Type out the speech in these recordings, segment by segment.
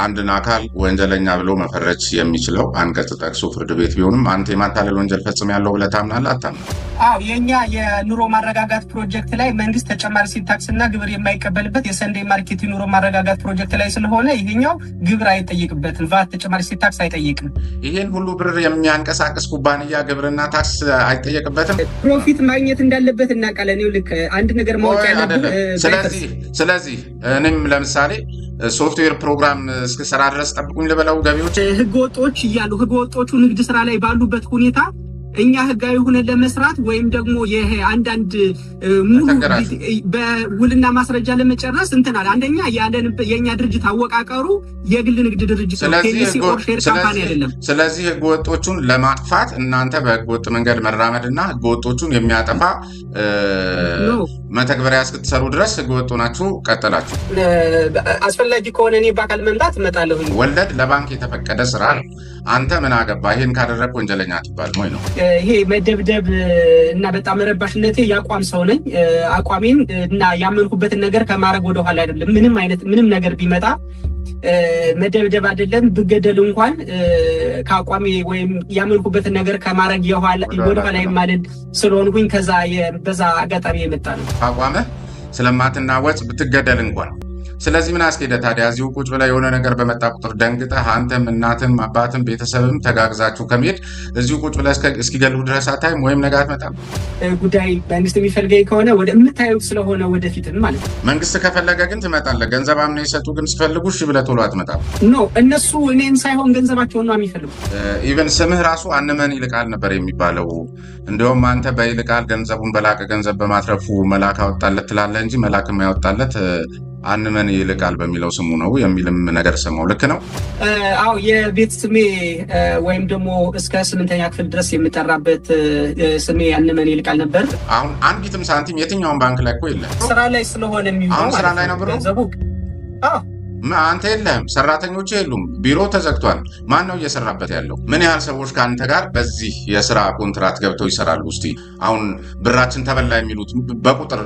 አንድን አካል ወንጀለኛ ብሎ መፈረጅ የሚችለው አንቀጽ ጠቅሶ ፍርድ ቤት ቢሆንም አንተ የማታለል ወንጀል ፈጽሜያለሁ ብለህ ታምናለህ አታምንም? አዎ የኛ የኑሮ ማረጋጋት ፕሮጀክት ላይ መንግስት ተጨማሪ እሴት ታክስና ግብር የማይቀበልበት የሰንዴይ ማርኬት የኑሮ ማረጋጋት ፕሮጀክት ላይ ስለሆነ ይሄኛው ግብር አይጠይቅበትም። ቫት ተጨማሪ እሴት ታክስ አይጠይቅም። ይሄን ሁሉ ብር የሚያንቀሳቅስ ኩባንያ ግብርና ታክስ አይጠየቅበትም? ፕሮፊት ማግኘት እንዳለበት እናውቃለን። ልክ አንድ ነገር ማወቅ ያለብን ስለዚህ እኔም ለምሳሌ ሶፍትዌር ፕሮግራም እስከሰራ ድረስ ጠብቁኝ ልበለው ገቢዎች ህገወጦች እያሉ ህገወጦቹ ንግድ ስራ ላይ ባሉበት ሁኔታ እኛ ህጋዊ ሆነን ለመስራት ወይም ደግሞ ይሄ አንዳንድ ሙሉ በውልና ማስረጃ ለመጨረስ እንትናል። አንደኛ ያለን የኛ ድርጅት አወቃቀሩ የግል ንግድ ድርጅት ነው፣ ኬሲ ኦር ሼር ካምፓኒ አይደለም። ስለዚህ ህገወጦቹን ለማጥፋት እናንተ በህገወጥ መንገድ መራመድና ህገወጦቹን የሚያጠፋ መተግበሪያ እስክትሰሩ ድረስ ህገወጥ ናችሁ ቀጥላችሁ። አስፈላጊ ከሆነ እኔ በአካል መምጣት እመጣለሁ። ወለድ ለባንክ የተፈቀደ ስራ ነው። አንተ ምን አገባ? ይሄን ካደረግ ወንጀለኛ አትባልም ወይ ነው? ይሄ መደብደብ እና በጣም ረባሽነቴ ያቋም ሰው ነኝ። አቋሜን እና ያመንኩበትን ነገር ከማድረግ ወደኋላ አይደለም። ምንም ነገር ቢመጣ መደብደብ አይደለም ብገደል እንኳን ከአቋሜ ወይም ያመንኩበትን ነገር ከማድረግ ወደኋላ የማልል ስለሆንኩኝ በዛ አጋጣሚ የመጣ ነው። አቋምህ ስለማትናወጽ ብትገደል እንኳን። ስለዚህ ምን አስኬደ ታዲያ? እዚሁ ቁጭ ብለህ የሆነ ነገር በመጣ ቁጥር ደንግጠህ አንተም እናትም አባትም ቤተሰብም ተጋግዛችሁ ከመሄድ እዚሁ ቁጭ ብለህ እስኪገሉ ድረስ አታይም ወይም ነገ አትመጣም? ጉዳይ መንግስት የሚፈልገኝ ከሆነ ወደ የምታዩት ስለሆነ ወደፊትም ማለት ነው። መንግስት ከፈለገ ግን ትመጣለህ። ገንዘብ አምነው የሰጡ ግን ሲፈልጉ እሺ ብለህ ቶሎ አትመጣም? ኖ እነሱ እኔን ሳይሆን ገንዘባቸውን ነው የሚፈልጉት። ኢቨን ስምህ ራሱ አንመን ይልቃል ነበር የሚባለው። እንደውም አንተ በይልቃል ገንዘቡን በላቀ ገንዘብ በማትረፉ መላክ አወጣለት ትላለህ እንጂ መላክ የማይወጣለት አንመን ይልቃል በሚለው ስሙ ነው የሚልም ነገር ሰማው። ልክ ነው? አዎ የቤት ስሜ ወይም ደግሞ እስከ 8ኛ ክፍል ድረስ የምጠራበት ስሜ አንመን ይልቃል ነበር። አሁን አንዲትም ሳንቲም የትኛውን ባንክ ላይ እኮ የለም። ስራ ላይ ስለሆነ የሚሆነው አሁን ስራ ላይ ነው ብሎ አንተ የለህም፣ ሰራተኞች የሉም፣ ቢሮ ተዘግቷል። ማን ነው እየሰራበት ያለው? ምን ያህል ሰዎች ከአንተ ጋር በዚህ የስራ ኮንትራት ገብተው ይሰራሉ? እስቲ አሁን ብራችን ተበላ የሚሉት በቁጥር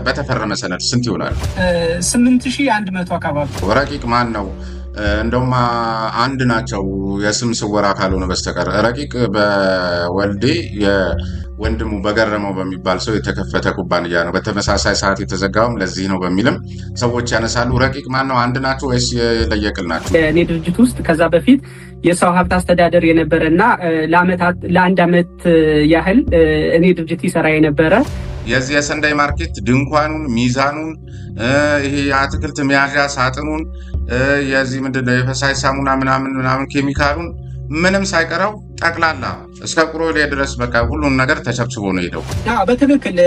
በተፈረመ ሰነድ ስንት ይሆናል? 8100 አካባቢ። ረቂቅ ማን ነው? እንደውም አንድ ናቸው የስም ስወራ ካልሆነ በስተቀር። ረቂቅ በወልዴ ወንድሙ በገረመው በሚባል ሰው የተከፈተ ኩባንያ ነው። በተመሳሳይ ሰዓት የተዘጋውም ለዚህ ነው በሚልም ሰዎች ያነሳሉ። ረቂቅ ማን ነው? አንድ ናቸው ወይስ የለየቅል ናቸው? እኔ ድርጅት ውስጥ ከዛ በፊት የሰው ሀብት አስተዳደር የነበረ እና ለአንድ ዓመት ያህል እኔ ድርጅት ይሰራ የነበረ የዚህ የሰንዳይ ማርኬት ድንኳኑን፣ ሚዛኑን፣ ይሄ የአትክልት መያዣ ሳጥኑን፣ የዚህ ምንድነው የፈሳሽ ሳሙና ምናምን ኬሚካሉን ምንም ሳይቀረው ጠቅላላ እስከ ቁሮሌ ድረስ በቃ ሁሉን ነገር ተሰብስቦ ነው ሄደው። በትክክል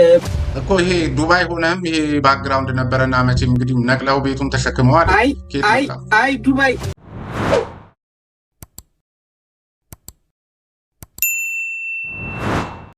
እኮ ይሄ ዱባይ ሆነም ይሄ ባክግራውንድ ነበረና መቼም እንግዲህ ነቅለው ቤቱን ተሸክመዋል። አይ ዱባይ